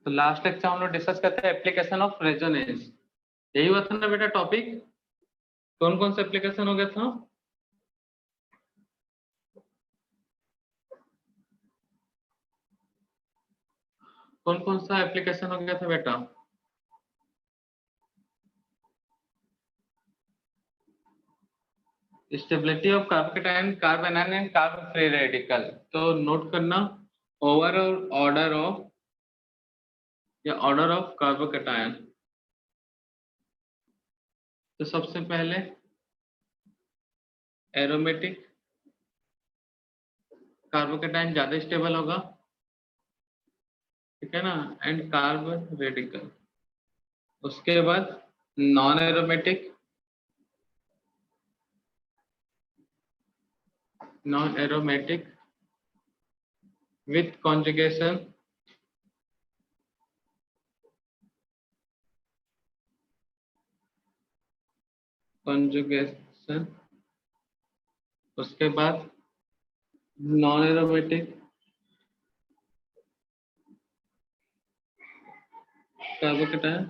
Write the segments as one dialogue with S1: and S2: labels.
S1: तो last lecture हम लोग डिस्कस करते हैं एप्लीकेशन ऑफ रेजोनेंस। यही हुआ था ना बेटा टॉपिक? कौन कौन सा एप्लीकेशन हो गया था? कौन कौन सा एप्लीकेशन हो गया था बेटा? Stability of carbocation, carbon ion and carbon free radical. तो नोट करना ओवरऑल ऑर्डर ऑफ या ऑर्डर ऑफ कार्बोकेटायन। तो सबसे पहले एरोमेटिक कार्बोकेटायन ज्यादा स्टेबल होगा, ठीक है ना, एंड कार्बन रेडिकल। उसके बाद non aromatic, non aromatic with conjugation उसके बाद नॉन एरोमेटिक कार्बोकेटायन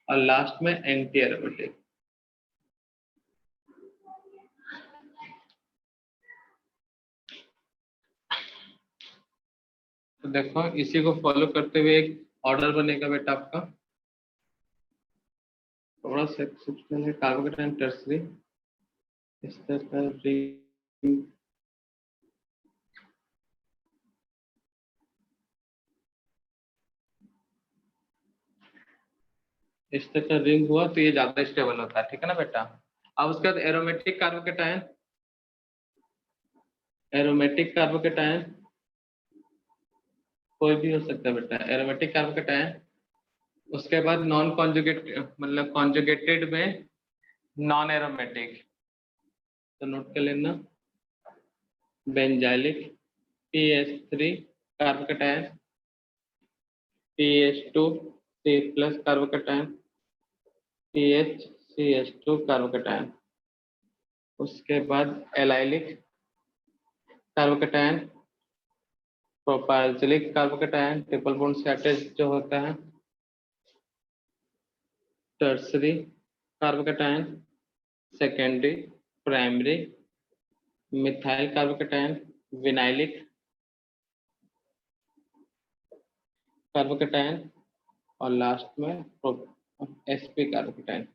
S1: और लास्ट में एंटी एरोमेटिक। तो देखो इसी को फॉलो करते हुए एक ऑर्डर बनेगा बेटा आपका। थोड़ा सा एक्सेप्शनल है, कार्बोकेटायन टर्सरी इस तरह का रिंग, इस तरह का रिंग हुआ तो ये ज्यादा स्टेबल होता है, ठीक है ना बेटा। अब उसके बाद एरोमेटिक कार्बोकेटायन, एरोमेटिक कार्बोकेटायन कोई भी हो सकता है बेटा, एरोमेटिक कार्बोकेटायन। उसके बाद नॉन कॉन्जुगेट मतलब कॉन्जुगेटेड में नॉन एरोमेटिक, तो नोट कर लेना benzylic PH3 carbocation, PH2 C plus carbocation, PHCH2 carbocation. उसके बाद allylic carbocation, propylic carbocation triple bond से अटैच जो होता है, tertiary carbocation, secondary, primary, methyl carbocation, vinylic carbocation और लास्ट में sp कार्बोकेटायन।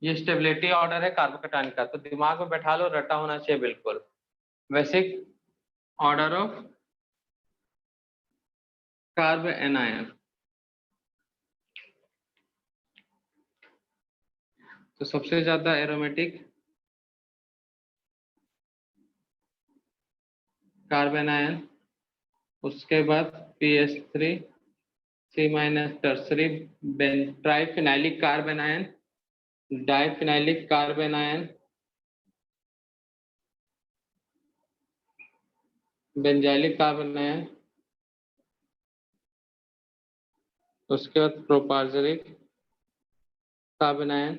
S1: ये स्टेबिलिटी ऑर्डर है कार्बोकेटायन का, तो दिमाग में बैठा लो, रटा होना चाहिए बिल्कुल। Basic order of carb anion. तो सबसे ज्यादा एरोमेटिक कार्बन आयन, उसके बाद PH3 C minus tertiary triphenylic carbon ion, diphenylic carbon ion, benzylic carbon ion, उसके बाद propargylic carbon ion,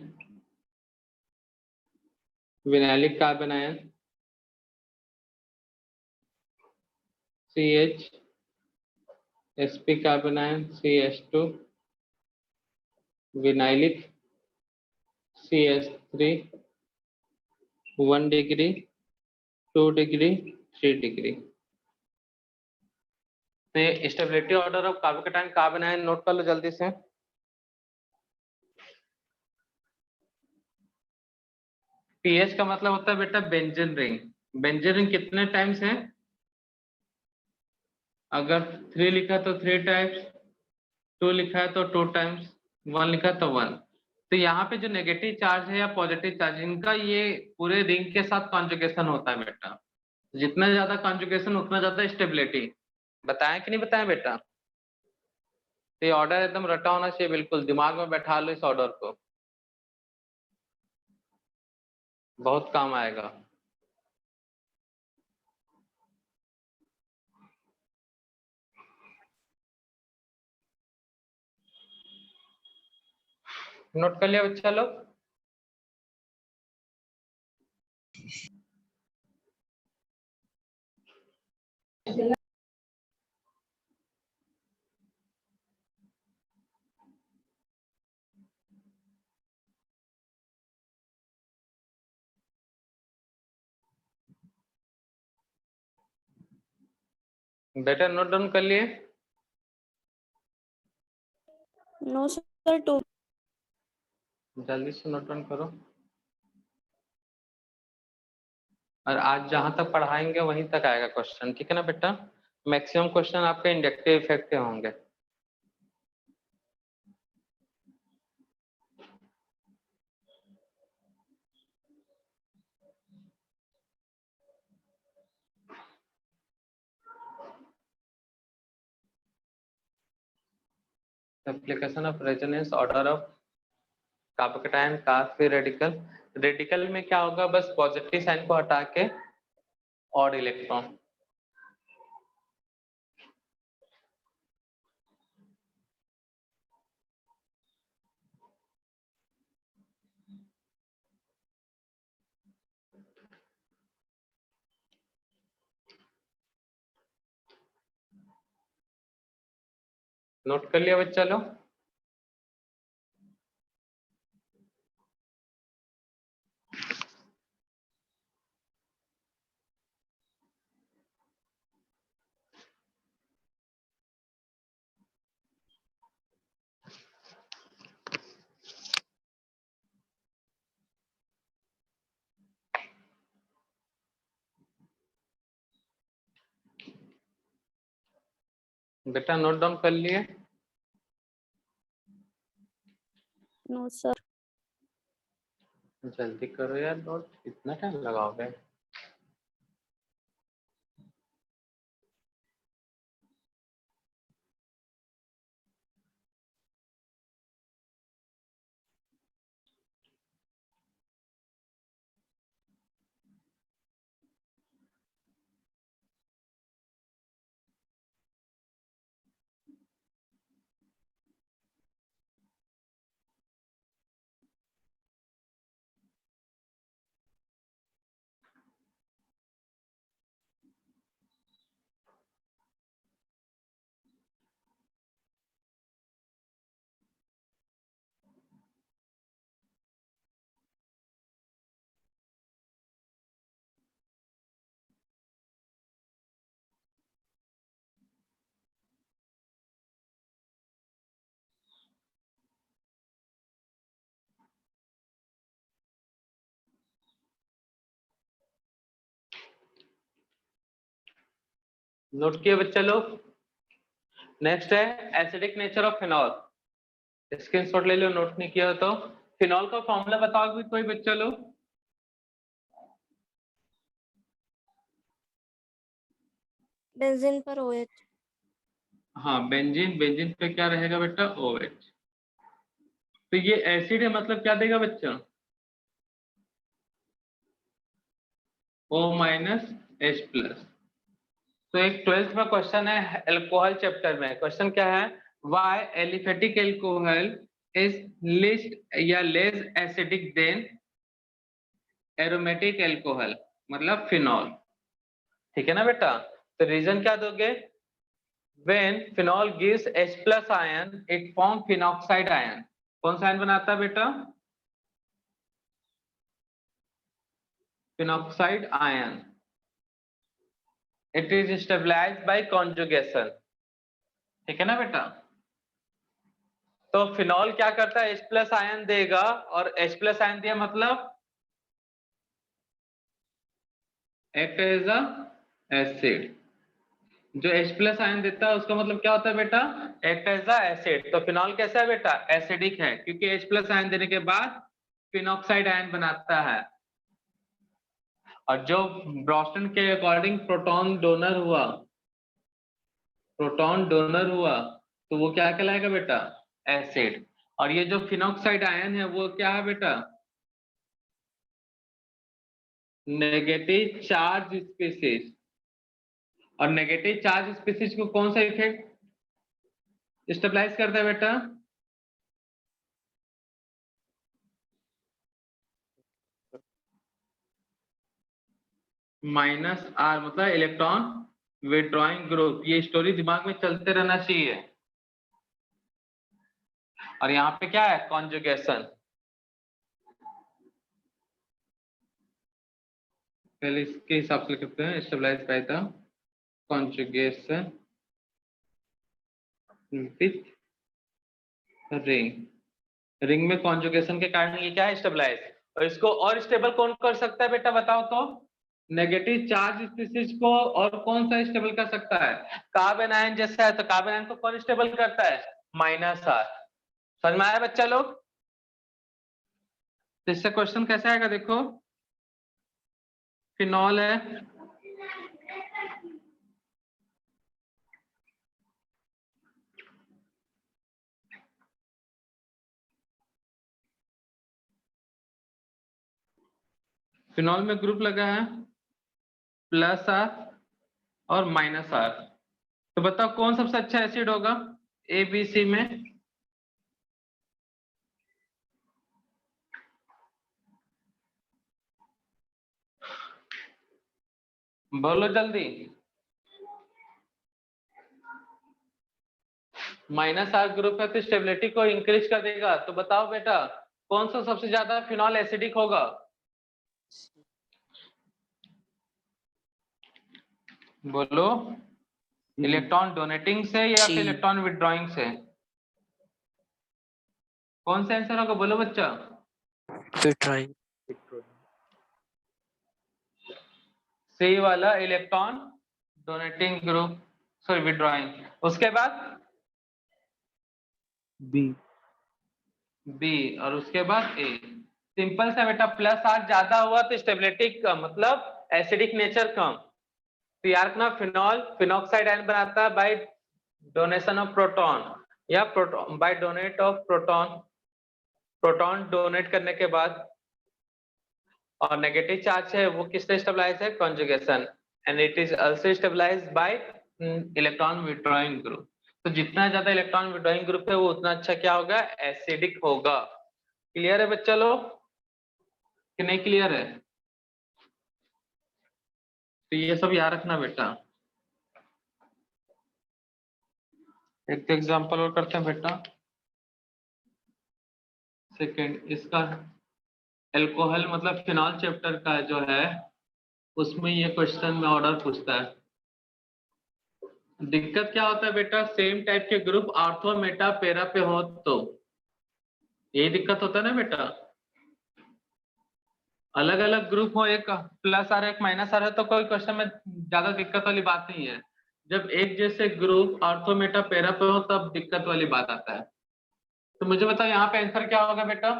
S1: vinylic carbon ion, CH sp carbon ion, CH2, vinylic CH3, 1 degree, 2 degree, 3 degree. तो ये stability order of carbocation carbon ion note कर लो जल्दी से। PH का मतलब होता है बेटा बेंजीन रिंग। बेंजीन रिंग कितने टाइम्स है? अगर 3 लिखा है तो 3 टाइम्स, 2 लिखा है तो 2 टाइम्स, 1 लिखा है तो 1। तो यहाँ पे जो नेगेटिव चार्ज है या पॉजिटिव चार्ज, इनका ये पूरे रिंग के साथ कॉन्जुगेशन होता है बेटा। जितना ज्यादा कॉन्जुगेशन उतना ज्यादा स्टेबिलिटी। बताएं कि नहीं बताएं बेटा? तो ये ऑर्डर एकदम रटा होना चाहिए बिल्कुल, दिमाग में बैठा लो इस ऑर्डर को, बहुत काम आएगा। नोट कर लिया बच्चा लोग? बेटा नोट डाउन कर लिए?
S2: No sir, 2।
S1: जल्दी से नोट डाउन करो। और आज जहां तक पढ़ाएंगे वहीं तक आएगा क्वेश्चन, ठीक है ना बेटा? मैक्सिमम क्वेश्चन आपके इंडक्टिव इफेक्ट के होंगे। Application of resonance order of carbocation फिर रेडिकल। रेडिकल में क्या होगा, बस पॉजिटिव साइन को हटा के और इलेक्ट्रॉन। नोट कर लिया बच्चा लोग? बेटा नोट डाउन कर लिए?
S2: No sir.
S1: जल्दी करो यार नोट, इतना टाइम लगाओगे? नोट किए बच्चा लोग? नेक्स्ट है acidic nature of phenol. Screenshot ले लो, नोट नहीं किया हो तो। फिनॉल का फॉर्मूला बताओगे कोई बच्चा लोग?
S2: बेंजीन पर OH।
S1: हाँ बेंजीन, बेंजीन पे क्या रहेगा बेटा? OH। तो ये एसिड है, मतलब क्या देगा बच्चा? O-H+। तो एक 12th में क्वेश्चन है एल्कोहल चैप्टर में। क्वेश्चन क्या है? Why aliphatic alcohol is least या less acidic than aromatic alcohol, मतलब फिनॉल। ठीक है ना बेटा? तो रीजन क्या दोगे? When phenol gives H+ ion it form phenoxide ion. कौन सा आयन बनाता है बेटा? Phenoxide ion. It is stabilised by conjugation. ठीक है ना बेटा? तो फिनॉल क्या करता है? H+ आयन देगा, और H+ आयन दिया मतलब एक्ट एज अ एसिड। जो H+ आयन देता है उसका मतलब क्या होता है बेटा? Act as a acid. तो फिनॉल कैसा है बेटा? एसिडिक है, क्योंकि H+ आयन देने के बाद फिनॉक्साइड आयन बनाता है। और जो ब्रॉस्टन के अकॉर्डिंग प्रोटॉन डोनर हुआ, तो वो क्या कहलाएगा बेटा? एसिड। और ये जो फिनॉक्साइड आयन है वो क्या है बेटा? Negative charge species. और नेगेटिव चार्ज स्पीसीज को कौन सा इफेक्ट स्टेबलाइज करता है बेटा? -R, मतलब इलेक्ट्रॉन विड्रॉइंग ग्रुप। ये स्टोरी दिमाग में चलते रहना चाहिए। और यहाँ पे क्या है? कॉन्जुगेशन। पहले इसके हिसाब से लिखते हैं, stabilise by the conjugation with ring में कॉन्जुगेशन के कारण ये क्या है, स्टेबलाइज। और इसको और स्टेबल कौन कर सकता है बेटा, बताओ तो। नेगेटिव चार्ज स्पीसीज को और कौन सा स्टेबल कर सकता है, कार्बन आयन जैसा है, तो कार्बन आयन को कौन स्टेबल करता है, -R। समझ में आया बच्चा लोग। तो इससे क्वेश्चन कैसे आएगा, देखो फिनॉल है, फिनॉल में ग्रुप लगा है +R और -R। तो बताओ कौन सबसे अच्छा एसिड होगा ए बी सी में। बोलो जल्दी। -R ग्रुप है तो स्टेबिलिटी को इंक्रीज कर देगा। तो बताओ बेटा कौन सा सबसे ज्यादा फिनॉल एसिडिक होगा, बोलो। इलेक्ट्रॉन डोनेटिंग से या फिर इलेक्ट्रॉन विड्रॉइंग से, कौन सा आंसर होगा, बोलो बच्चा।
S3: विड्रॉइंग।
S1: सी वाला electron donating group, sorry withdrawing. उसके बाद बी और उसके बाद ए। सिंपल सा बेटा, +R ज्यादा हुआ तो स्टेबिलिटी कम, मतलब एसिडिक नेचर कम। तो यार ना फिनॉल फिनॉक्साइड आयन बनाता है बाय डोनेशन ऑफ प्रोटॉन या proton by donate of proton, proton donate करने के बाद। और नेगेटिव चार्ज है वो किससे स्टेबलाइज है, conjugation, and it is also stabilised by electron withdrawing group. तो जितना ज्यादा इलेक्ट्रॉन विड्रॉइंग ग्रुप है वो उतना अच्छा क्या होगा, एसिडिक होगा। क्लियर है बच्चा लोग कि नहीं क्लियर है। तो ये सब याद रखना बेटा। एक एग्जांपल और करते हैं बेटा। सेकंड इसका अल्कोहल मतलब फिनॉल चैप्टर का जो है उसमें ये क्वेश्चन में ऑर्डर पूछता है। दिक्कत क्या होता है बेटा, सेम टाइप के ग्रुप ऑर्थो मेटा पेरा पे हो तो यही दिक्कत होता है ना बेटा। अलग अलग ग्रुप हो, एक +R एक -R है तो कोई क्वेश्चन में ज्यादा दिक्कत वाली बात नहीं है। जब एक जैसे ग्रुप ऑर्थो मेटा पेरा पे हो तब दिक्कत वाली बात आता है। तो मुझे बताओ यहाँ पे आंसर क्या होगा बेटा।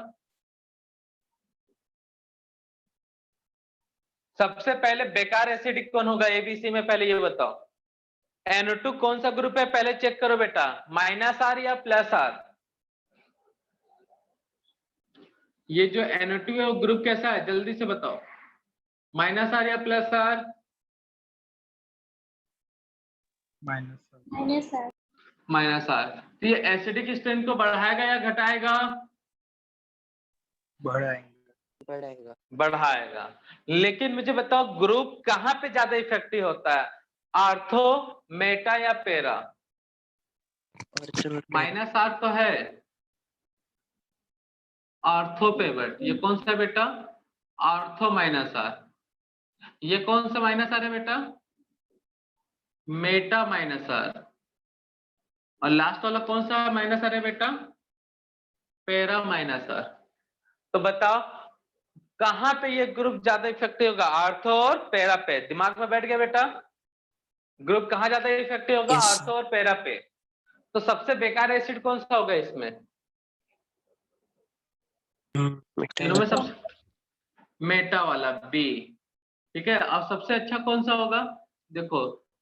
S1: सबसे पहले बेकार एसिडिक कौन होगा एबीसी में, पहले ये बताओ। NO2 कौन सा ग्रुप है पहले चेक करो बेटा, -R या +R। ये जो NO2 है वो ग्रुप कैसा है जल्दी से बताओ, -R या +R, -R। तो ये एसिडिक स्ट्रेंथ को बढ़ाएगा या घटाएगा, बढ़ाएगा। लेकिन मुझे बताओ ग्रुप कहां पे ज्यादा इफेक्टिव होता है, आर्थो मेटा या पेरा। -R तो है आर्थो पे, बट ये कौन सा है बेटा, आर्थो -R। ये कौन सा -R है बेटा, मेटा -R। और लास्ट वाला कौन सा -R है बेटा, पेरा -R। तो बताओ कहां पे ये ग्रुप ज्यादा इफेक्टिव होगा, आर्थो और पेरा पे। दिमाग में बैठ गया बेटा, ग्रुप कहां ज्यादा इफेक्टिव होगा, आर्थो और पेरा पे। तो सबसे बेकार एसिड कौन सा होगा इसमें, तीनों में सबसे मेटा वाला बी, ठीक है। अब सबसे अच्छा कौन सा होगा, देखो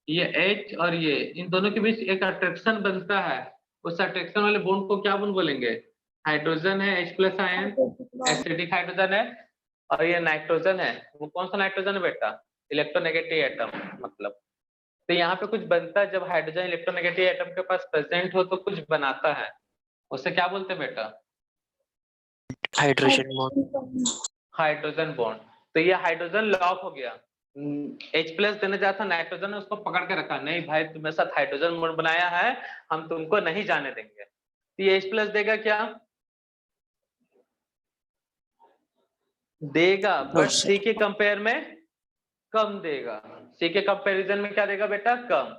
S1: ये H और ये इन दोनों के बीच एक अट्रैक्शन बनता है, उस अट्रैक्शन वाले बॉन्ड को क्या बॉन्ड बोलेंगे, हाइड्रोजन है H+ आयन, एसिडिक हाइड्रोजन है। और ये नाइट्रोजन है, वो कौन सा नाइट्रोजन है बेटा, इलेक्ट्रोनेगेटिव एटम मतलब। तो यहाँ पे कुछ बनता है जब हाइड्रोजन इलेक्ट्रोनेगेटिव एटम के पास प्रेजेंट हो तो कुछ बनाता है, उसे क्या बोलते हैं बेटा,
S3: हाइड्रोजन बॉन्ड।
S1: Hydrogen bond. तो ये हाइड्रोजन लॉक हो गया, H+ देने जाता नाइट्रोजन ने उसको पकड़ के रखा, नहीं भाई तुम्हारे साथ हाइड्रोजन बॉन्ड बनाया है हम तुमको नहीं जाने देंगे। तो ये H+ देगा क्या, देगा, बट C के कंपेयर में कम देगा, सी के कंपैरिजन में क्या देगा बेटा, कम।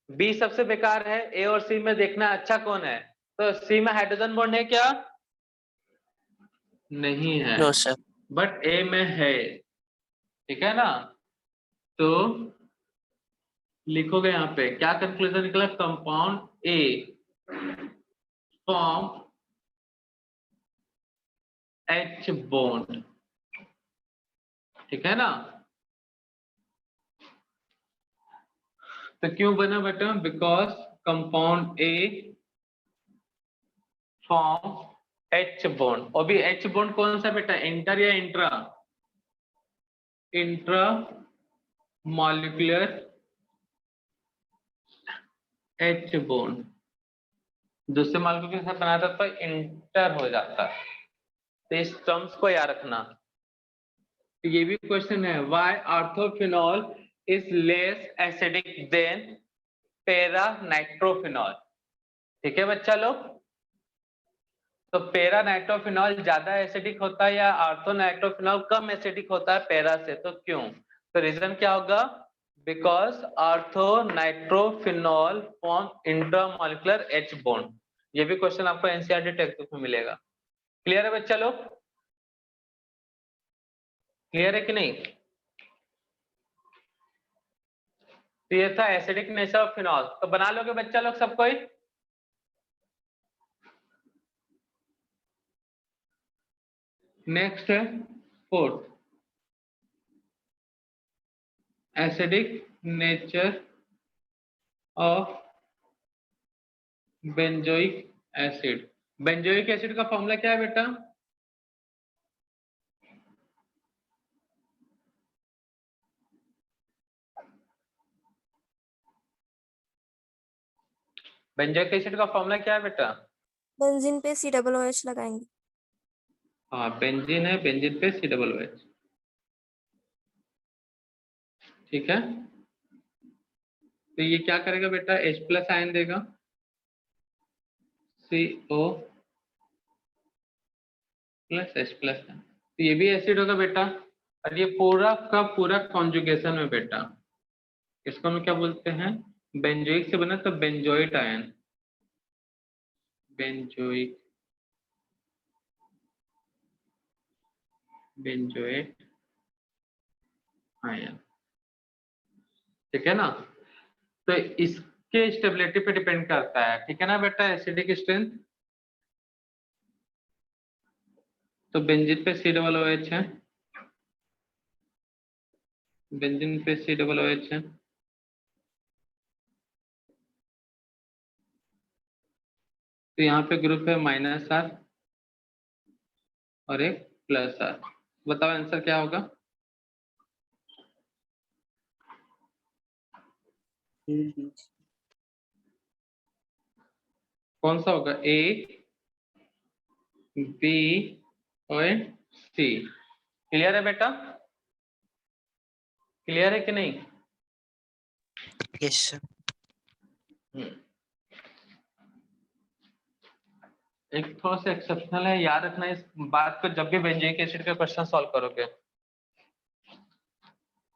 S1: बी सबसे बेकार है, ए और सी में देखना अच्छा कौन है, तो सी में हाइड्रोजन बॉन्ड है क्या, नहीं है,
S3: No, sir.
S1: बट ए में है, ठीक है ना। तो लिखोगे यहाँ पे क्या कंक्लूजन निकला, compound A form H bond, ठीक है ना। तो क्यों बना बेटा, because compound A form H bond, और भी एच बॉन्ड कौन सा बेटा, इंटर या intra, intra molecular H bond, दूसरे मॉलिक्यूल के साथ बनाता तो इंटर हो जाता, तो इस टर्म्स को याद रखना। तो ये भी क्वेश्चन है, why ऑर्थोफिनॉल is less acidic then para nitrophenol, ठीक है बच्चा लोग। तो पैरा नाइट्रोफिनॉल ज्यादा एसिडिक होता है या ऑर्थो नाइट्रोफिनॉल कम एसिडिक होता है पैरा से, तो क्यों, तो रीजन क्या होगा, because ortho nitrophenol form intramolecular H bond. ये भी क्वेश्चन आपको एनसीईआरटी टेक्स्ट बुक में मिलेगा। क्लियर है बच्चा लोग, क्लियर है कि नहीं। तो ये था एसिडिक नेचर ऑफ फिनॉल, तो बना लोगे बच्चा लोग सब कोई। नेक्स्ट है fourth, acidic nature of benzoic acid. Benzoic acid का फॉर्मूला क्या है बेटा, बेंजोइक एसिड का फॉर्मूला क्या है बेटा,
S2: बेंजीन पे COOH लगाएंगे।
S1: हाँ बेंजीन है, बेंजीन पे COOH, ठीक है। तो ये क्या करेगा बेटा, H+ आयन देगा, CO प्लस H+, तो ये भी एसिड होगा बेटा, और ये पूरा का पूरा कॉन्जुगेशन में बेटा, इसको हम क्या बोलते हैं, बेंजोइक से बना तो benzoate ion, benzoic benzoate ion, ठीक है ना। तो इसके स्टेबिलिटी पे डिपेंड करता है, ठीक है ना बेटा, एसिडिक स्ट्रेंथ। तो बेंजीन पे COOH है, बेंजीन पे COOH है, तो यहाँ पे ग्रुप है -R और एक +R। बताओ आंसर क्या होगा, कौन सा होगा, A B और C। क्लियर है बेटा, क्लियर है कि नहीं।
S3: Yes, sir.
S1: एक थोड़ा सा एक्सेप्शनल है, याद रखना इस बात को जब भी बेंजोइक एसिड का क्वेश्चन सॉल्व करोगे।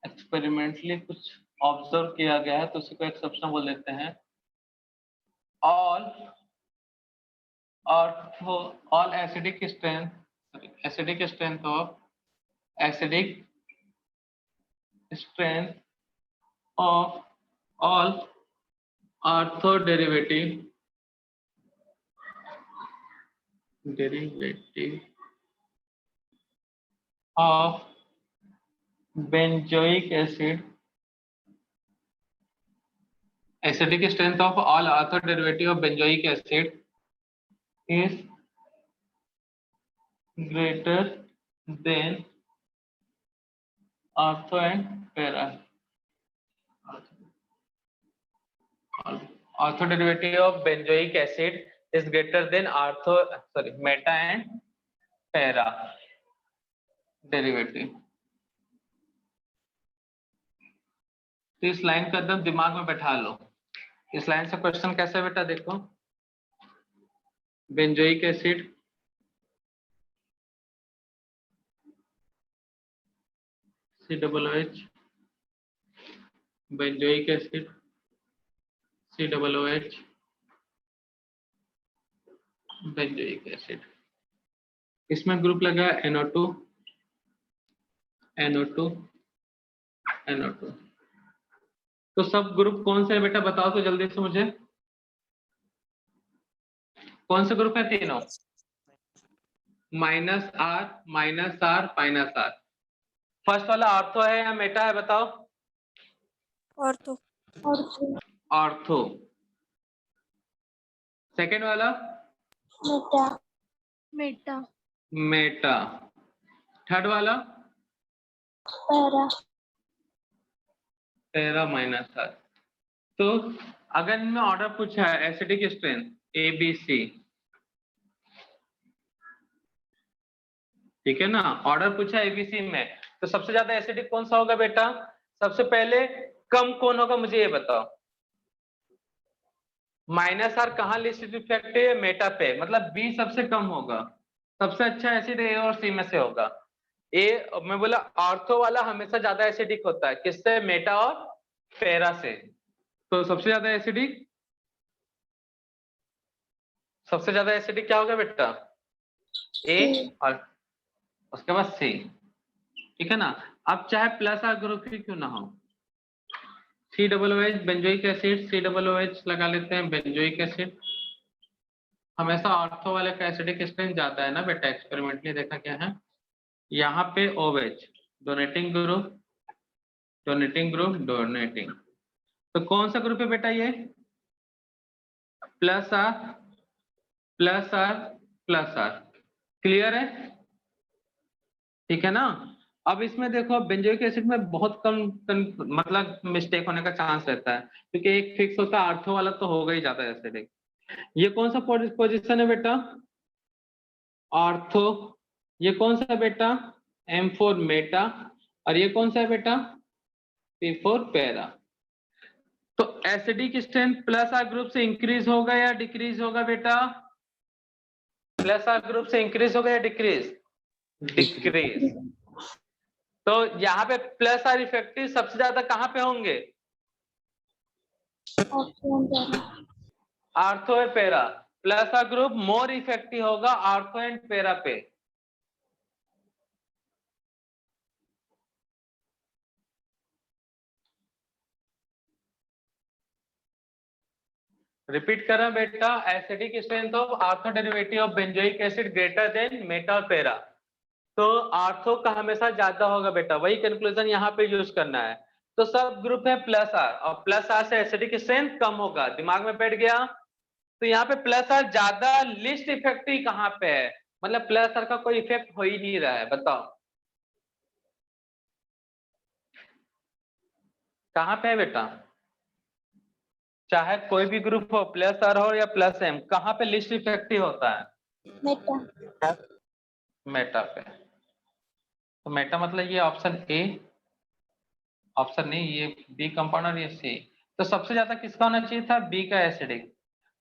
S1: एक्सपेरिमेंटली कुछ ऑब्जर्व किया गया है तो उसी को एक्सेप्शन बोल देते हैं। All acidic strength of all ortho derivative of benzoic acid, acidic strength of all ortho derivative of benzoic acid is greater than ortho and para. Ortho derivative of benzoic acid is greater than meta and para derivative. तो इस line को एकदम दिमाग में बैठा लो। इस line से question कैसे बेटा, देखो benzoic acid COOH benzoic acid COOH benzoic acid, इसमें ग्रुप लगा NO2 NO2 NO2। तो सब ग्रुप कौन से है बेटा बताओ तो जल्दी से मुझे, कौन से ग्रुप है तीनों? -R -R -R। फर्स्ट वाला ऑर्थो है या मेटा है बताओ?
S2: ऑर्थो।
S1: ऑर्थो। सेकेंड वाला
S2: मेटा।
S1: मेटा। थर्ड वाला पैरा -R। तो अगर इनमें ऑर्डर पूछा है एसिडिक स्ट्रेंथ ABC, ठीक है ना, ऑर्डर पूछा ABC में, तो सबसे ज्यादा एसिडिक कौन सा होगा बेटा? सबसे पहले कम कौन होगा मुझे ये बताओ। -R कहाँ लिस्ट इफेक्ट है? मेटा पे, मतलब B सबसे कम होगा। सबसे अच्छा एसिड A और C में से होगा। ए मैं बोला ऑर्थो वाला हमेशा ज्यादा एसिडिक होता है, किससे? मेटा और पैरा से। तो सबसे ज्यादा एसिडिक क्या होगा बेटा? A और उसके बाद C, ठीक है ना। अब चाहे +R ग्रुप ही क्यों ना हो, COOH बेंजोइक एसिड, COOH लगा लेते हैं बेंजोइक एसिड। हमेशा ऑर्थो वाले का एसिडिक स्ट्रेंथ ज्यादा है ना बेटा, एक्सपेरिमेंटली देखा क्या है। यहाँ पे OH डोनेटिंग ग्रुप। तो कौन सा ग्रुप है बेटा ये? +R क्लियर है, ठीक है ना। अब इसमें देखो बेंजोइक एसिड में बहुत कम मतलब मिस्टेक होने का चांस रहता है, क्योंकि एक फिक्स होता है, ऑर्थो वाला तो होगा ही ज्यादा एसिडिक। ये कौन सा पोजीशन है बेटा? ऑर्थो। ये कौन सा है बेटा? M4 Meta. और ये कौन सा है बेटा? P4 para. तो एसिडिक स्ट्रेंथ +R ग्रुप से इंक्रीज होगा या डिक्रीज होगा बेटा? +R ग्रुप से इंक्रीज होगा या डिक्रीज? डिक्रीज। तो यहाँ पे +R इफेक्टिव सबसे ज्यादा कहाँ पे होंगे? ऑर्थो और para. +R group more effective होगा ऑर्थो एंड पैरा पे। रिपीट कर रहा हूं बेटा, acidic strength of ortho derivative of benzoic acid greater than Meta और पैरा। तो ऑर्थो का हमेशा ज्यादा होगा बेटा, वही कंक्लूजन यहाँ पे यूज करना है। तो सब ग्रुप है +R, और +R से एसिडिक स्ट्रेंथ कम होगा, दिमाग में बैठ गया। तो यहाँ पे +R ज्यादा लिस्ट इफेक्टिव कहाँ पे है? मतलब +R का कोई इफेक्ट हो ही नहीं रहा है, बताओ कहाँ पे है बेटा? चाहे कोई भी ग्रुप हो, +R हो या +M, कहाँ पे लिस्ट इफेक्टिव होता है? मेटा पे। तो मेटा मतलब ये ऑप्शन ए, ऑप्शन नहीं, ये बी कंपाउंड और ये सी। तो सबसे ज्यादा किसका होना चाहिए था? बी का एसिडिक।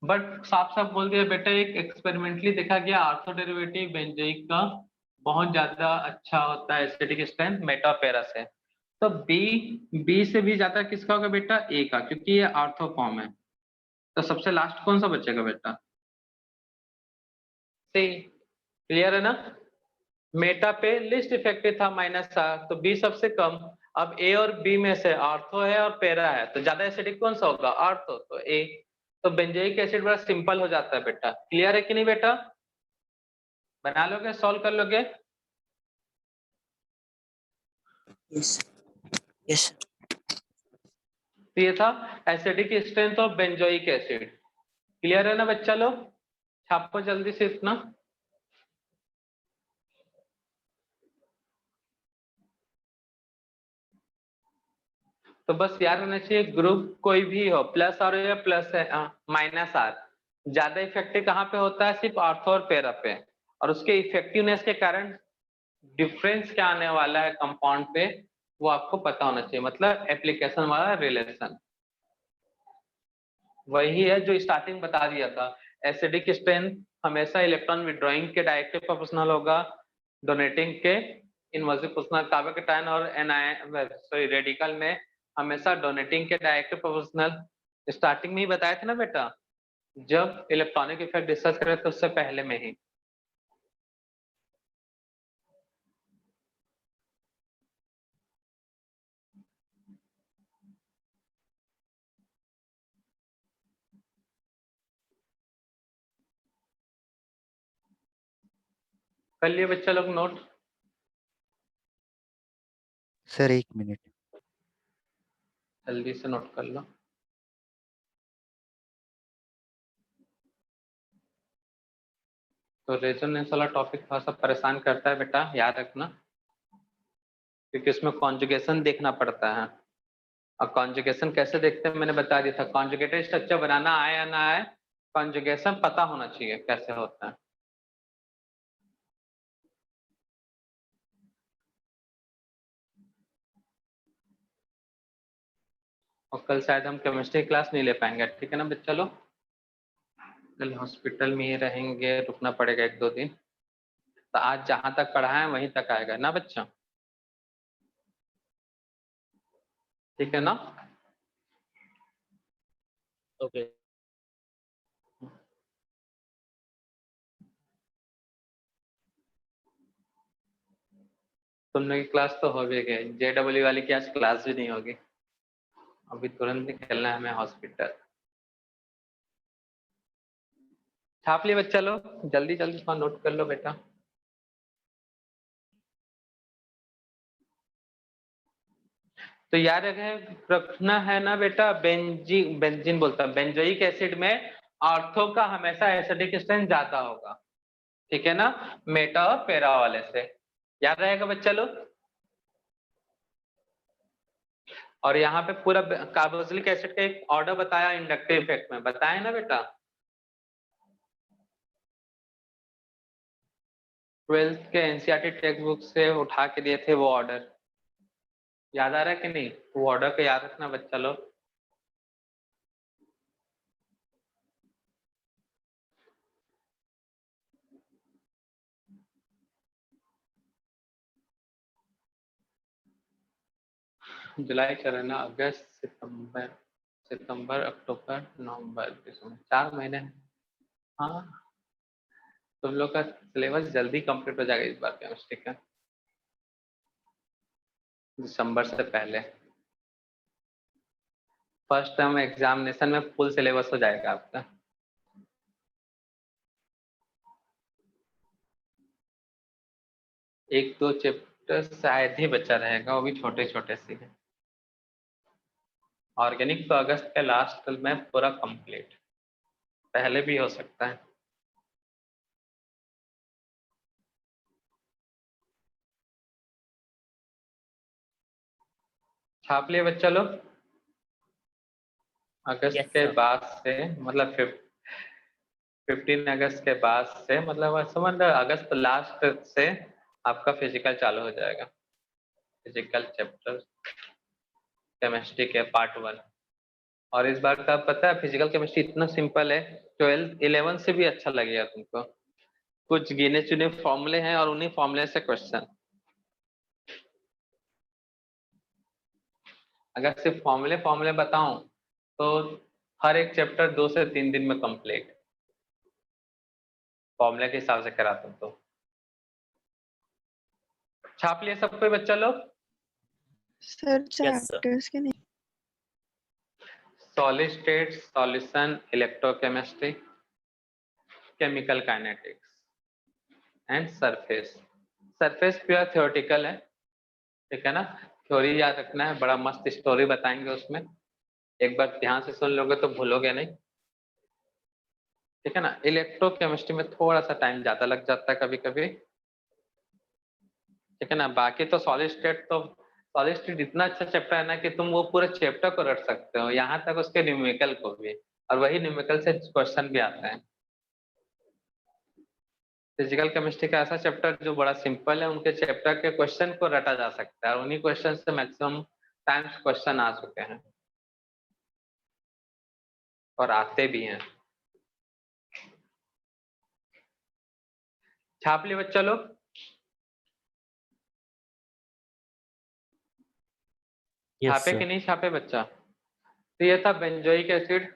S1: बट साफ साफ बोल दिया बेटा, एक एक्सपेरिमेंटली देखा गया ऑर्थो डेरिवेटिव बेंजोइक का बहुत ज्यादा अच्छा होता है एसिडिक स्ट्रेंथ मेटा पैरा से। तो बी से भी ज्यादा किसका होगा बेटा? ए का, क्योंकि ये ऑर्थो फॉर्म है। तो सबसे लास्ट कौन सा बचेगा बेटा? सी। क्लियर है ना। मेटा पे लिस्ट इफेक्टिव था -R, तो बी सबसे कम। अब ए और बी में से ऑर्थो है और पैरा है, तो ज्यादा एसिडिक कौन सा होगा? ऑर्थो, तो ए। तो बेंजोइक एसिड बड़ा सिंपल हो जाता है बेटा। क्लियर है कि नहीं बेटा? बना लोगे, सॉल्व कर लोगे?
S3: Yes.
S1: तो ये था acidic strength of benzoic acid. Clear है ना बच्चा लोग? छापो जल्दी से इतना। तो बस याद रहना चाहिए, ग्रुप कोई भी हो, +R या -R, ज्यादा इफेक्टिव कहाँ पे होता है? सिर्फ ऑर्थो और पैरा पे। और उसके इफेक्टिवनेस के कारण डिफरेंस क्या आने वाला है कंपाउंड पे, वो आपको पता होना चाहिए, मतलब एप्लीकेशन वाला रिलेशन वही है जो स्टार्टिंग बता दिया था। एसिडिक स्ट्रेंथ हमेशा इलेक्ट्रॉन विड्रॉइंग के डायरेक्टली प्रोपोर्शनल होगा, डोनेटिंग के इनवर्सली प्रोपोर्शनल। कार्बोकैटायन और रेडिकल में हमेशा डोनेटिंग के डायरेक्ट प्रोपोर्शनल, स्टार्टिंग में ही बताया था ना बेटा, जब इलेक्ट्रॉनिक इफेक्ट डिस्कस करें तो उससे पहले में ही। कर लिए बच्चा लोग नोट?
S4: Sir 1 minute.
S1: जल्दी से नोट कर लो। तो रेजोनेंस वाला टॉपिक थोड़ा सा परेशान करता है बेटा, याद रखना, क्योंकि उसमें कॉन्जुगेशन देखना पड़ता है। और कॉन्जुगेशन कैसे देखते हैं मैंने बता दिया था, कॉन्जुगेटेड स्ट्रक्चर बनाना आए या ना आए, कॉन्जुगेशन पता होना चाहिए कैसे होता है। और कल शायद हम केमिस्ट्री क्लास नहीं ले पाएंगे, ठीक है ना बच्चा लोग? कल हॉस्पिटल में ही रहेंगे, रुकना पड़ेगा 1-2 दिन। तो आज जहां तक पढ़ा है वहीं तक आएगा ना बच्चा, ठीक है ना?
S3: ओके।
S1: तुम लोग की क्लास तो हो भी गई, JEE वाली की आज क्लास भी नहीं होगी, अभी तुरंत निकलना है हमें हॉस्पिटल। छाप लिए बच्चा लोग, जल्दी जल्दी थोड़ा नोट कर लो बेटा। तो याद रखना है ना बेटा, बेंजीन बोलता है, बेंजोइक एसिड में ऑर्थो का हमेशा एसिडिक स्ट्रेंथ ज्यादा होगा, ठीक है ना, मेटा और पेरा वाले से, याद रहेगा बच्चा लोग? और यहाँ पे पूरा कार्बोक्सिलिक एसिड का एक ऑर्डर बताया इंडक्टिव इफेक्ट में, बताया ना बेटा? 12th के एनसीईआरटी टेक्स्ट बुक से उठा के दिए थे वो ऑर्डर, याद आ रहा है कि नहीं? वो ऑर्डर को याद रखना बच्चा लोग। जुलाई चल रहा है ना, अगस्त सितंबर अक्टूबर नवंबर दिसंबर, 4 महीने। हाँ, तुम लोग का सिलेबस जल्दी कंप्लीट हो जाएगा इस बार केमिस्ट्री का, दिसंबर से पहले। फर्स्ट टर्म एग्जामिनेशन में फुल सिलेबस हो जाएगा आपका। एक दो चैप्टर शायद ही बचा रहेगा, वो भी छोटे छोटे से हैं। ऑर्गेनिक तो अगस्त के लास्ट में पूरा कंप्लीट, पहले भी हो सकता है। छाप लिए बच्चा लोग? अगस्त
S3: Yes,
S1: के
S3: sir.
S1: बाद से मतलब 15 अगस्त के बाद से, मतलब समझ लो अगस्त लास्ट से आपका फिजिकल चालू हो जाएगा, फिजिकल चैप्टर केमिस्ट्री के पार्ट 1। और इस बार का पता है फिजिकल केमिस्ट्री इतना सिंपल है, 11 से भी अच्छा लगेगा तुमको। कुछ गिने चुने फॉर्मूले हैं और उन्हीं फॉर्मूले से क्वेश्चन। अगर सिर्फ फॉर्मूले बताऊं तो हर एक चैप्टर 2 से 3 दिन में कंप्लीट, फॉर्मूले के हिसाब से कराता हूं तो। छाप लिए सब कोई बच्चा लोग?
S2: Sir
S3: Yes, sir.
S2: चैप्टर्स के नहीं।
S1: Solid state solution, electrochemistry, chemical kinetics and surface. Surface pure theoretical है, ठीक है ना, थ्योरी याद रखना है, बड़ा मस्त स्टोरी बताएंगे उसमें, एक बार ध्यान से सुन लोगे तो भूलोगे नहीं, ठीक है ना। इलेक्ट्रोकेमिस्ट्री में थोड़ा सा टाइम ज्यादा लग जाता है कभी कभी, ठीक है ना। बाकी तो सॉलिड स्टेट इतना अच्छा चैप्टर है ना कि तुम वो पूरे चैप्टर को रट सकते हो, यहाँ तक उसके न्यूमेरिकल को भी, और वही न्यूमेरिकल से क्वेश्चन भी आते हैं। फिजिकल केमिस्ट्री का ऐसा चैप्टर जो बड़ा सिंपल है, उनके चैप्टर के क्वेश्चन को रटा जा सकता है, और उन्हीं क्वेश्चन से मैक्सिमम टाइम्स क्वेश्चन आ चुके हैं और आते भी हैं। छाप लिए बच्चा लोग?
S3: Yes,
S1: छापे
S3: sir.
S1: कि नहीं छापे बच्चा? तो ये था बेंजोइक एसिड।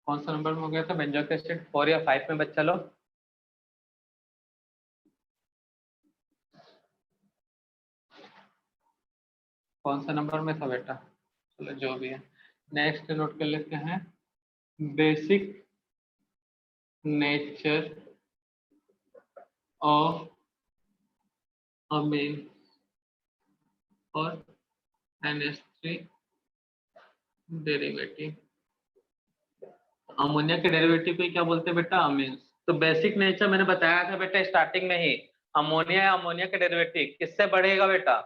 S1: कौन सा नंबर में हो गया था बेंजोइक एसिड? 4 या 5 में बच्चा लोग? कौन सा नंबर में था बेटा? चलो जो भी है, नेक्स्ट नोट कर लेते हैं। बेसिक नेचर ऑफ अमीन और NH3 डेरिवेटिव। अमोनिया के डेरिवेटिव को क्या बोलते हैं बेटा? अमीन्स। तो बेसिक नेचर मैंने बताया था बेटा स्टार्टिंग में ही, अमोनिया या अमोनिया के डेरिवेटिव किससे बढ़ेगा बेटा?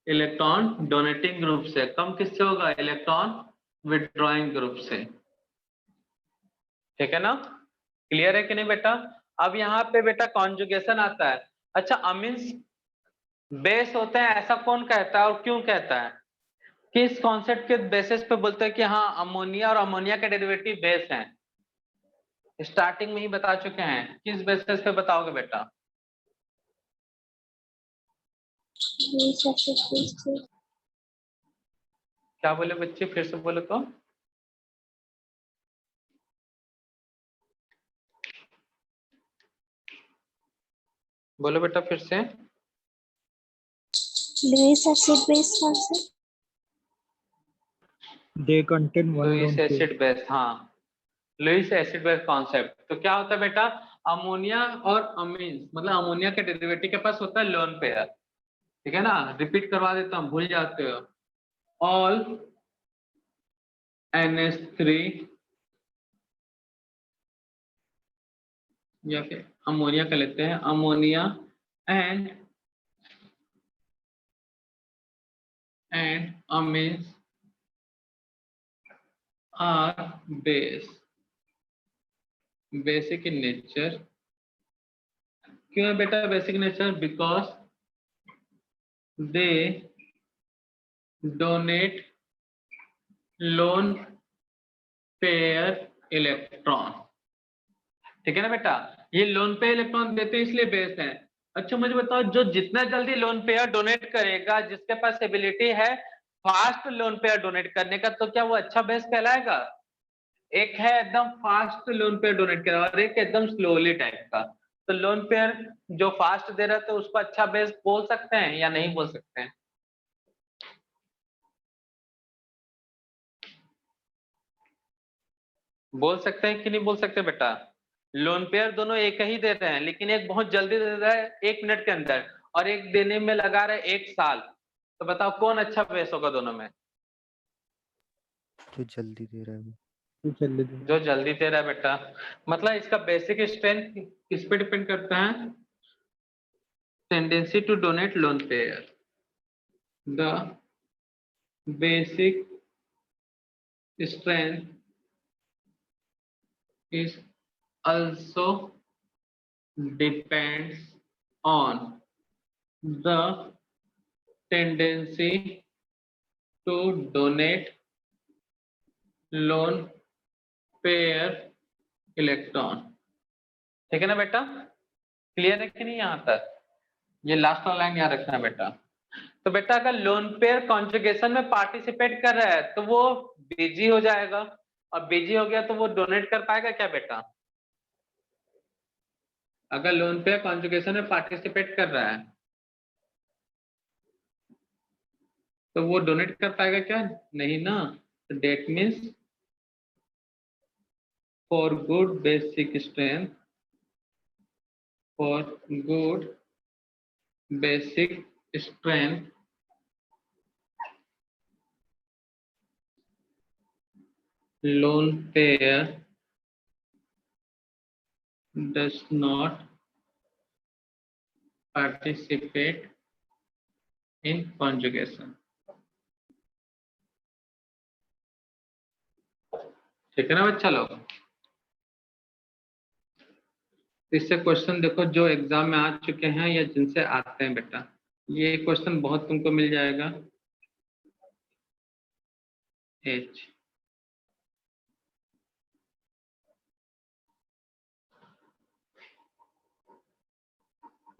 S1: इलेक्ट्रॉन डोनेटिंग ग्रुप से। कम किससे होगा? इलेक्ट्रॉन विथड्रॉइंग ग्रुप से। ठीक है ना? क्लियर है कि नहीं बेटा? अब यहाँ पे बेटा कॉन्जुगेशन आता है। अच्छा, अमीन्स बेस होते हैं ऐसा कौन कहता है और क्यों कहता है? किस कॉन्सेप्ट के बेसिस पे बोलते हैं कि हाँ अमोनिया और अमोनिया के डेरिवेटिव बेस हैं? स्टार्टिंग में ही बता चुके हैं, किस बेसिस पे बताओगे बेटा? क्या बोले बच्चे, फिर से बोलो तो। बोलो बेटा फिर से।
S5: Lewis acid base concept.
S6: They contain one
S1: Lewis
S6: lone pair.
S1: Acid base, हाँ लुईस एसिड बेस कॉन्सेप्ट। तो क्या होता है बेटा? अमोनिया और अमीन्स, मतलब अमोनिया के डेरिवेटिव के पास होता है लोन पेयर। ठीक है ना? रिपीट करवा देता हूँ, भूल जाते हो। ऑल NH3 या फिर अमोनिया कर लेते हैं, ammonia and amines are basic in nature। क्यों है बेटा basic nature? Because they donate lone pair electron. ठीक है ना बेटा? ये लोन पेयर इलेक्ट्रॉन देते हैं इसलिए बेस है। अच्छा मुझे बताओ, जो जितना जल्दी लोन पेयर डोनेट करेगा, जिसके पास एबिलिटी है फास्ट लोन पेयर डोनेट करने का, तो क्या वो अच्छा बेस कहलाएगा? एक है एकदम फास्ट लोन पेयर डोनेट कर रहा है और एक एकदम स्लोली टाइप का। तो लोन पेयर जो फास्ट दे रहा है तो उसको अच्छा बेस बोल सकते हैं या नहीं बोल सकते हैं? बोल सकते हैं कि नहीं बोल सकते बेटा? लोन पेयर दोनों एक ही दे रहे हैं, लेकिन एक बहुत जल्दी दे रहा है 1 मिनट के अंदर और एक देने में लगा रहा है 1 साल। तो बताओ कौन अच्छा बेस होगा दोनों में?
S4: जो जल्दी दे रहा है वो।
S1: जो जल्दी दे रहा है बेटा। मतलब इसका बेसिक स्ट्रेंथ किस पे डिपेंड करता है? Tendency to donate lone pair. The basic strength is also depends on the tendency to donate lone pair electron। ठीक है ना बेटा? क्लियर है कि नहीं यहाँ तक? ये लास्ट वाला लाइन याद रखना बेटा। तो बेटा अगर लोन पेयर कॉन्जुगेशन में पार्टिसिपेट कर रहा है तो वो बिजी हो जाएगा, और बिजी हो गया तो वो डोनेट कर पाएगा क्या बेटा? अगर लोन पेयर कॉन्जुगेशन में पार्टिसिपेट कर रहा है तो वो डोनेट कर पाएगा क्या? नहीं ना। तो that means for good basic strength, for good basic strength lone pair does not participate in conjugation। ठीक है ना बच्चा लोग? इससे क्वेश्चन देखो जो एग्जाम में आ चुके हैं या जिनसे आते हैं बेटा, ये क्वेश्चन बहुत तुमको मिल जाएगा। एच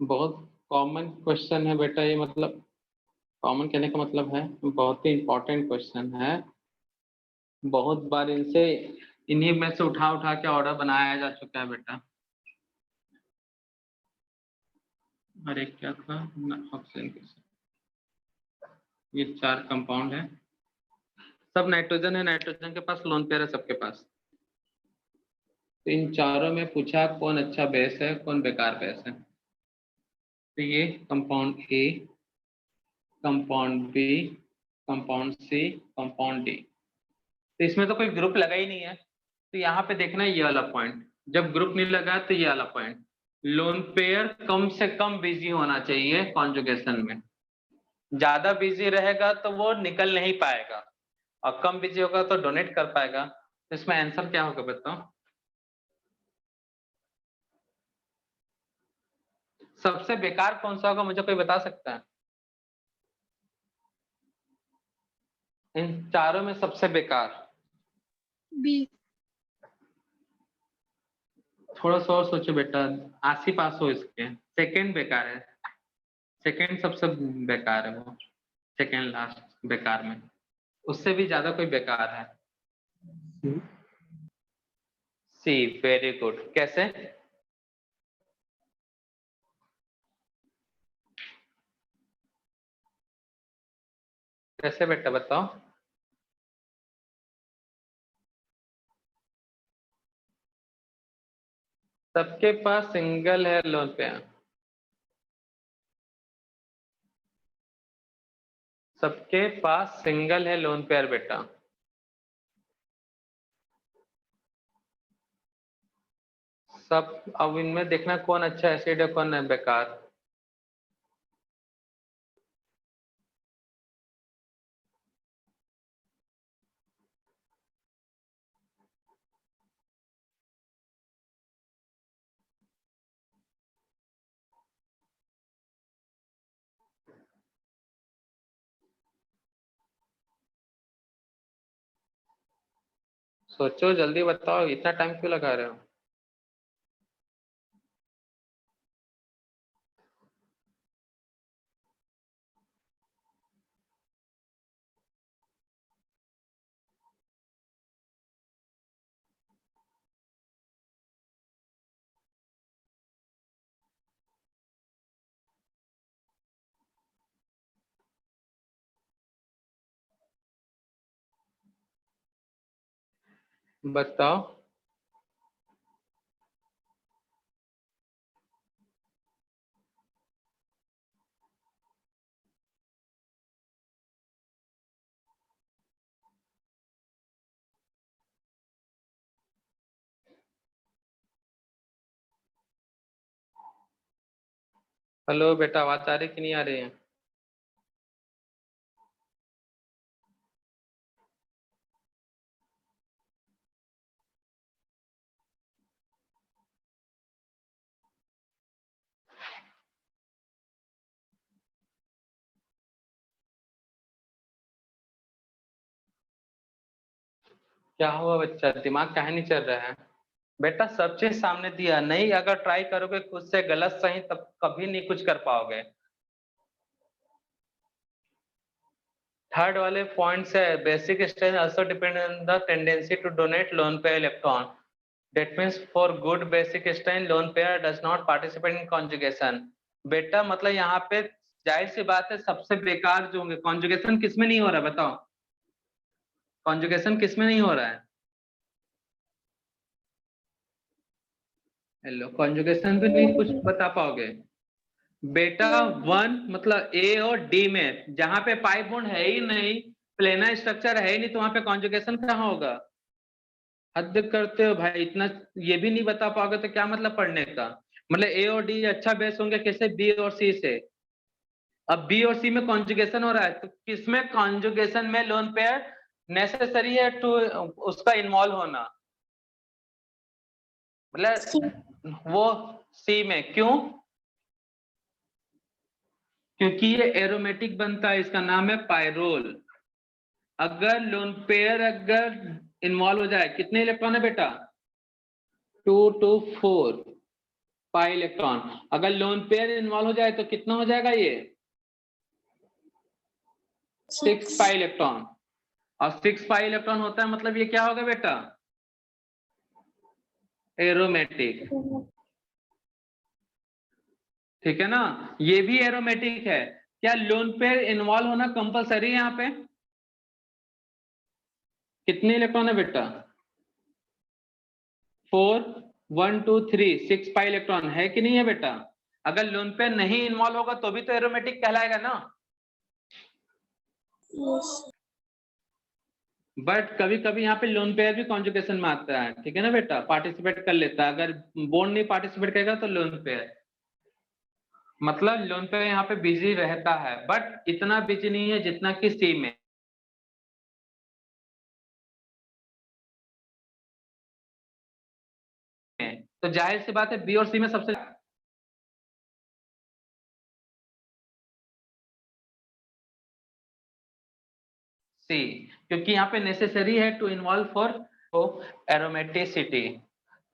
S1: बहुत कॉमन क्वेश्चन है बेटा ये, मतलब कॉमन कहने का मतलब है बहुत ही इंपॉर्टेंट क्वेश्चन है। बहुत बार इनसे इन्हीं में से उठा उठा के ऑर्डर बनाया जा चुका है बेटा। अरे क्या था ऑक्सीजन, ये 4 कंपाउंड है, सब नाइट्रोजन है, नाइट्रोजन के पास लोन पेयर है सबके पास। तो इन चारों में पूछा कौन अच्छा बेस है कौन बेकार बेस है। तो ये compound A, compound B, compound C, compound D. तो इसमें तो कोई ग्रुप लगा ही नहीं है, तो यहाँ पे देखना है ये वाला पॉइंट। जब ग्रुप नहीं लगा तो ये वाला पॉइंट, लोन पेयर कम से कम बिजी होना चाहिए कॉन्जुगेशन में। ज्यादा बिजी रहेगा तो वो निकल नहीं पाएगा, और कम बिजी होगा तो डोनेट कर पाएगा। तो इसमें आंसर क्या होगा बताओ? सबसे बेकार कौन सा होगा, मुझे कोई बता सकता है? इन चारों में सबसे बेकार
S2: बी।
S1: थोड़ा सा और सोचो बेटा, आसी पास हो इसके। सेकंड बेकार है, सेकंड सबसे बेकार है वो, सेकंड लास्ट बेकार में, उससे भी ज्यादा कोई बेकार है। सी, वेरी गुड। कैसे? कैसे बेटा बताओ? सबके पास सिंगल है लोन पेयर, सबके पास सिंगल है लोन पेयर बेटा। सब अब इनमें देखना कौन अच्छा एसिड है कौन है बेकार। सोचो जल्दी बताओ, इतना टाइम क्यों लगा रहे हो? बताओ। हेलो बेटा, आवाज आ रही कि नहीं आ रही है? क्या हुआ बच्चा, दिमाग काहे नहीं चल रहा है? बेटा सब चीज सामने दिया, नहीं अगर ट्राई करोगे खुद से गलत सही तब कभी नहीं कुछ कर पाओगे। थर्ड वाले पॉइंट से basic strength also depend on the tendency to donate lone pair electron. That means for good basic strength lone pair does not participate in conjugation. बेटा मतलब यहाँ पे जाहिर सी बात है सबसे बेकार जो होंगे। कॉन्जुगेशन किसमें नहीं हो रहा है बताओ? कॉन्जुगेशन किसमें नहीं हो रहा है? हेलो, कॉन्जुगेशन भी नहीं कुछ बता पाओगे बेटा? 1 मतलब ए और डी में जहां पे पाई बॉन्ड है ही नहीं, प्लेनर स्ट्रक्चर है ही नहीं, तो वहां पे कॉन्जुगेशन कहाँ होगा? हद करते हो भाई, इतना ये भी नहीं बता पाओगे तो क्या मतलब पढ़ने का। मतलब ए और डी अच्छा बेस होंगे कैसे, बी और सी से। अब बी और सी में कॉन्जुगेशन हो रहा है, तो किसमें कॉन्जुगेशन में लोन पेयर नेसेसरी है टू उसका इन्वॉल्व होना, मतलब वो सी में। क्यों? क्योंकि ये एरोमेटिक बनता है, इसका नाम है पायरोल। अगर लोन पेयर अगर इन्वॉल्व हो जाए, कितने इलेक्ट्रॉन है बेटा? 2 to 4 पाई इलेक्ट्रॉन। अगर लोन पेयर इन्वॉल्व हो जाए तो कितना हो जाएगा ये? 6 पाई इलेक्ट्रॉन। और 6 पाई इलेक्ट्रॉन होता है मतलब ये क्या होगा बेटा? एरोमेटिक। ठीक है ना, ये भी एरोमेटिक है। क्या लोन पेयर इन्वॉल्व होना कंपलसरी है यहाँ पे? कितने इलेक्ट्रॉन है बेटा? 4 1 2 3 6 पाई इलेक्ट्रॉन है कि नहीं है बेटा? अगर लोन पेयर नहीं इन्वॉल्व होगा तो भी तो एरोमेटिक कहलाएगा ना। बट कभी कभी यहाँ पे लोन पेयर भी कॉन्जुगेशन में आता है, ठीक है ना बेटा, पार्टिसिपेट कर लेता है। अगर बॉन्ड नहीं पार्टिसिपेट करेगा तो लोन पेयर, मतलब लोन पेयर यहाँ पे बिजी रहता है, बट इतना बिजी नहीं है जितना कि सी में। तो जाहिर सी बात है बी और सी में सबसे सी, क्योंकि यहाँ पे नेसेसरी है टू इन्वॉल्व फॉर एरोमेटिसिटी।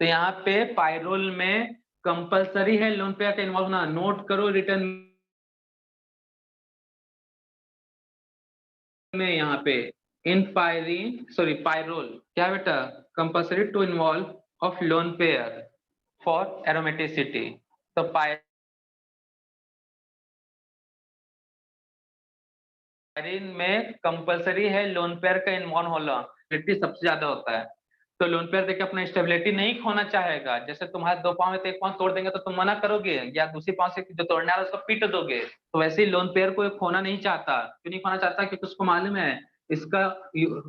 S1: तो यहाँ पे पायरोल में कंपलसरी है लोन पेयर का इन्वॉल्व होना। नोट करो रिटर्न में यहाँ पे इन पायरोल क्या बेटा? Compulsory to involve of lone pair for aromaticity. तो पायरीन में कंपलसरी है लोन पेयर का इन्वॉल्व होना, स्टेबिलिटी सबसे ज्यादा होता है। तो लोन पेयर देखिए अपना स्टेबिलिटी नहीं खोना चाहेगा। जैसे तुम्हारे 2 पांव में तो 1 पांव तोड़ देंगे तो तुम मना करोगे, या दूसरी पांव से जो तोड़ने वाला उसको पीट दोगे। तो वैसे ही लोन पेयर को खोना नहीं चाहता। क्यों नहीं खोना चाहता? क्योंकि उसको मालूम है इसका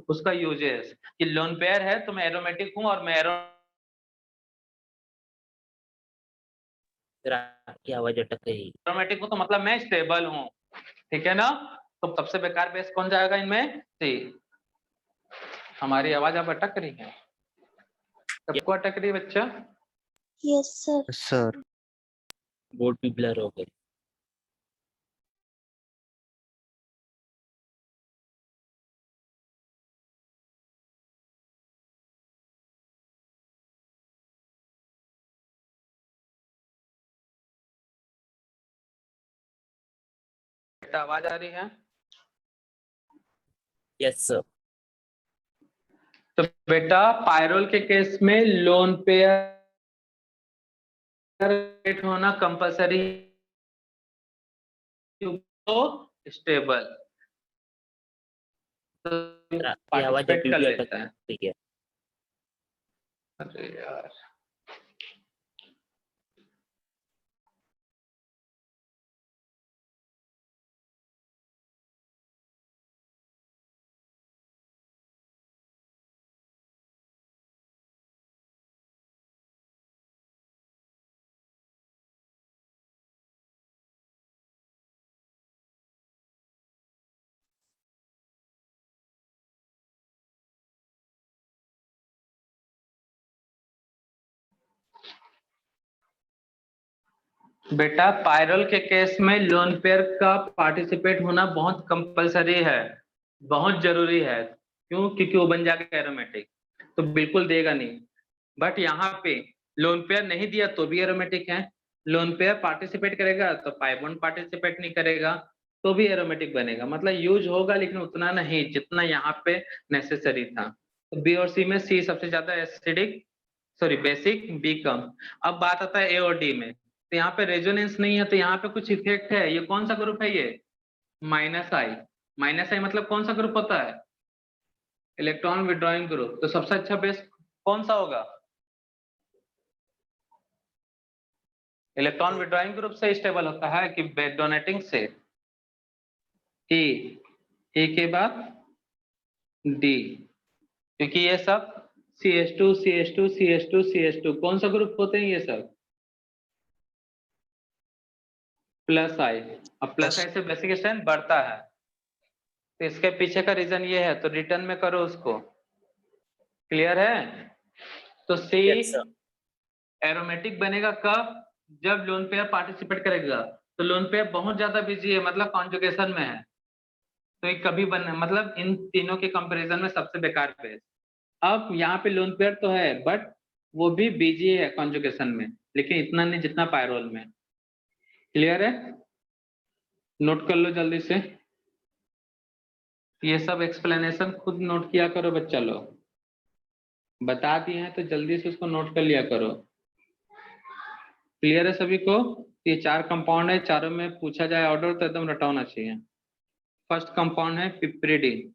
S1: उसका यूजेस कि लोन पेयर है तो मैं एरोमेटिक हूँ, और मैं
S3: की आवाज अटक रही।
S1: एरोमेटिक हूँ तो मतलब मैं स्टेबल हूँ, ठीक है ना। तो सबसे बेकार बेस कौन जाएगा इनमें? सी। हमारी आवाज अब अटक रही है? सबको अटक रही है बच्चा?
S5: Yes sir.
S4: सर
S3: बोर्ड भी ब्लर हो गए।
S1: बेटा आवाज आ रही है?
S3: Yes sir.
S1: तो बेटा पायरोल के केस में लोन पेयर होना कंपलसरी, तो स्टेबल तो
S3: की आवाज
S1: पार्टिसिपेट
S3: अभी
S1: कर
S3: भी अटक
S1: लेता है।
S3: रही है।
S1: अरे यार, बेटा पायरोल के केस में लोन पेयर का पार्टिसिपेट होना बहुत कंपलसरी है, बहुत जरूरी है। क्यों? क्योंकि वो बन जाएगा एरोमेटिक, तो बिल्कुल देगा नहीं। बट यहाँ पे लोन पेयर नहीं दिया तो भी एरोमेटिक है। लोन पेयर पार्टिसिपेट करेगा तो पाई बॉन्ड पार्टिसिपेट नहीं करेगा तो भी एरोमेटिक बनेगा। मतलब यूज होगा लेकिन उतना नहीं जितना यहाँ पे नेसेसरी था। तो बी और सी में सी सबसे ज्यादा एसिडिक, सॉरी बेसिक, बी कम। अब बात आता है ए और डी में। तो यहाँ पे रेजोनेंस नहीं है तो यहाँ पे कुछ इफेक्ट है। ये कौन सा ग्रुप है? ये माइनस आई। माइनस आई मतलब कौन सा ग्रुप होता है? Electron withdrawing group. तो सबसे अच्छा बेस कौन सा होगा? इलेक्ट्रॉन विड्रॉइंग ग्रुप से स्टेबल होता है कि डोनेटिंग से? ए के बाद डी, क्योंकि ये सब CH2 CH2 CH2 CH2 कौन सा ग्रुप होते हैं ये सब? प्लस आई। अब प्लस आई से बेसिक स्ट्रेंथ बढ़ता है, तो इसके पीछे का रीजन ये है, तो रिटर्न में करो उसको। क्लियर है? तो सी
S3: Yes, sir.
S1: एरोमेटिक बनेगा कब? जब लोन पेयर पार्टिसिपेट करेगा। तो लोन पेयर बहुत ज्यादा बिजी है, मतलब कॉन्जुगेशन में है, तो ये कभी बन, मतलब इन तीनों के कंपैरिजन में सबसे बेकार पेयर। अब यहाँ पे लोन पेयर तो है, बट वो भी बिजी है कॉन्जुगेशन में, लेकिन इतना नहीं जितना पायरोल में। क्लियर है? नोट कर लो जल्दी से, ये सब एक्सप्लेनेशन खुद नोट किया करो बच्चा लोग, बता दिए हैं तो जल्दी से उसको नोट कर लिया करो। क्लियर है सभी को? ये 4 कंपाउंड है, चारों में पूछा जाए ऑर्डर तो एकदम रटा होना चाहिए। फर्स्ट कंपाउंड है पिप्रिडीन,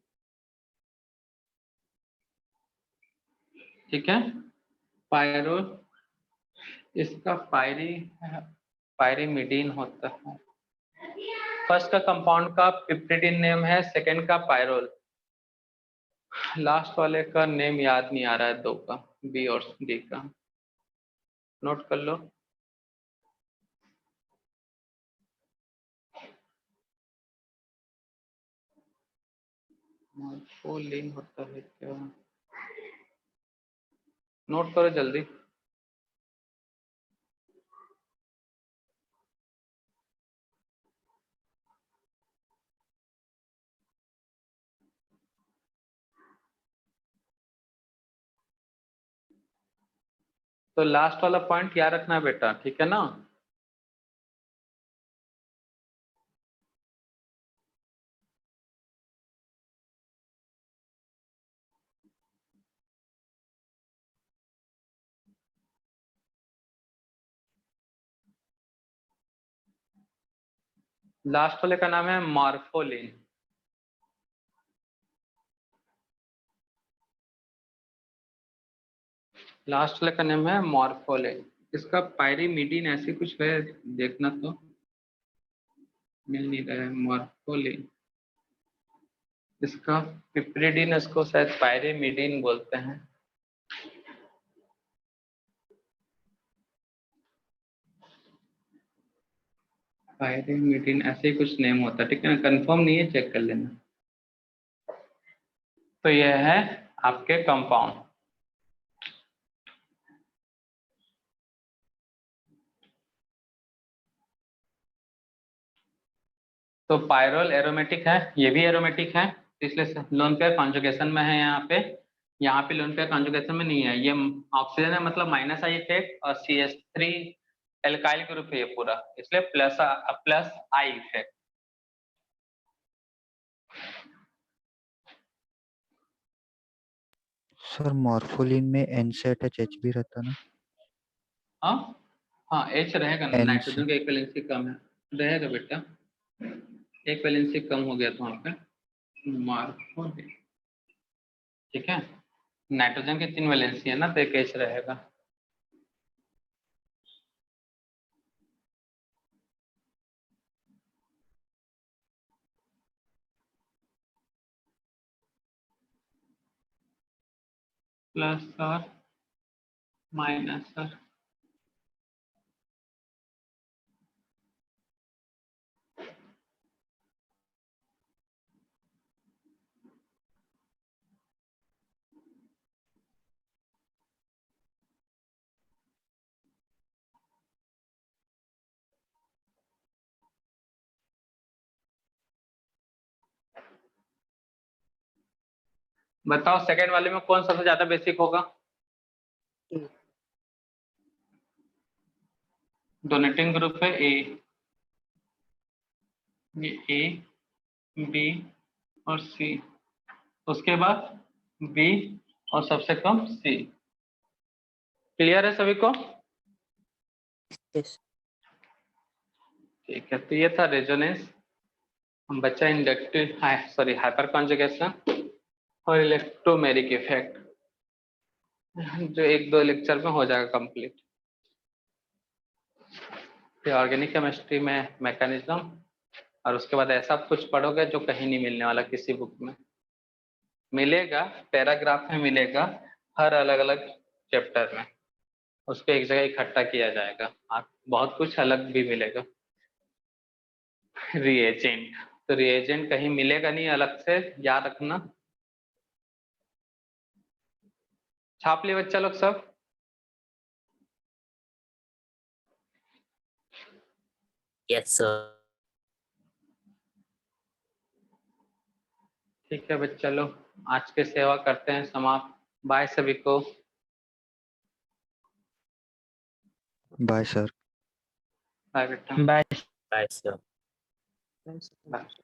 S1: ठीक है, पायरोल, इसका पायरीमिडीन होता है। फर्स्ट का कंपाउंड का पिप्रिडीन नेम है, सेकंड का पायरोल, लास्ट वाले का नेम याद नहीं आ रहा है, 2 का, बी और डी का। नोट कर लो। मॉर्फोलिन होता है क्या? नोट करो जल्दी। तो लास्ट वाला पॉइंट याद रखना बेटा, ठीक है ना? लास्ट वाले का नाम है मॉर्फोलिन। लास्ट वाले का नाम है मॉर्फोलिन, इसका पायरीमिडीन ऐसी कुछ है, देखना तो मिल नहीं रहा है। मॉर्फोलिन, इसका पिप्रिडीन, इसको शायद पायरीमिडीन बोलते हैं। पायरीमिडीन ऐसे ही कुछ नेम होता है, ठीक है ना? कंफर्म नहीं है, चेक कर लेना। तो यह है आपके कंपाउंड। तो पायरोल एरोमेटिक है, ये भी एरोमेटिक है, इसलिए लोन पेयर कॉन्जुगेशन में है। यहाँ पे लोन पेयर कॉन्जुगेशन में नहीं है, ये ऑक्सीजन है, मतलब माइनस आई इफेक्ट, और CH3 एल्काइल ग्रुप है ये पूरा, इसलिए प्लस आई इफेक्ट।
S4: सर मॉर्फोलिन में एन से अटैच एच भी रहता ना?
S1: हाँ हाँ, H रहेगा ना,
S4: N
S1: नाइट्रोजन का एक वैलेंसी कम है, रहेगा बेटा, एक वैलेंसी कम हो गया था वहाँ पे। मॉर्फोलिन, ठीक है, नाइट्रोजन की 3 वैलेंसी है ना, तो एक H रहेगा। प्लस और माइनस और बताओ सेकेंड वाले में कौन सबसे ज्यादा बेसिक होगा? डोनेटिंग ग्रुप है ए, ये ए, बी और सी, उसके बाद बी और सबसे कम सी। क्लियर है सभी को?
S3: Yes.
S1: ठीक है, तो ये था रेजोनेंस। हम बच्चा इंडक्टिव हाइपर कॉन्जुगेशन और इलेक्ट्रोमेरिक इफेक्ट, जो 1-2 लेक्चर में हो जाएगा कंप्लीट। फिर ऑर्गेनिक केमिस्ट्री में मैकेनिज्म, और उसके बाद ऐसा कुछ पढ़ोगे जो कहीं नहीं मिलने वाला, किसी बुक में मिलेगा, पैराग्राफ में मिलेगा, हर अलग अलग चैप्टर में उसको एक जगह इकट्ठा किया जाएगा। आप बहुत कुछ अलग भी मिलेगा। रिएजेंट, तो रिएजेंट कहीं मिलेगा नहीं अलग से, याद रखना। छाप लिए बच्चा लोग सब?
S3: Yes sir.
S1: ठीक है बच्चा लोग, आज के सेवा करते हैं समाप्त। बाय सभी को।
S4: Bye sir.
S1: बाय बेटा।
S2: Bye
S3: bye sir.
S1: बाय।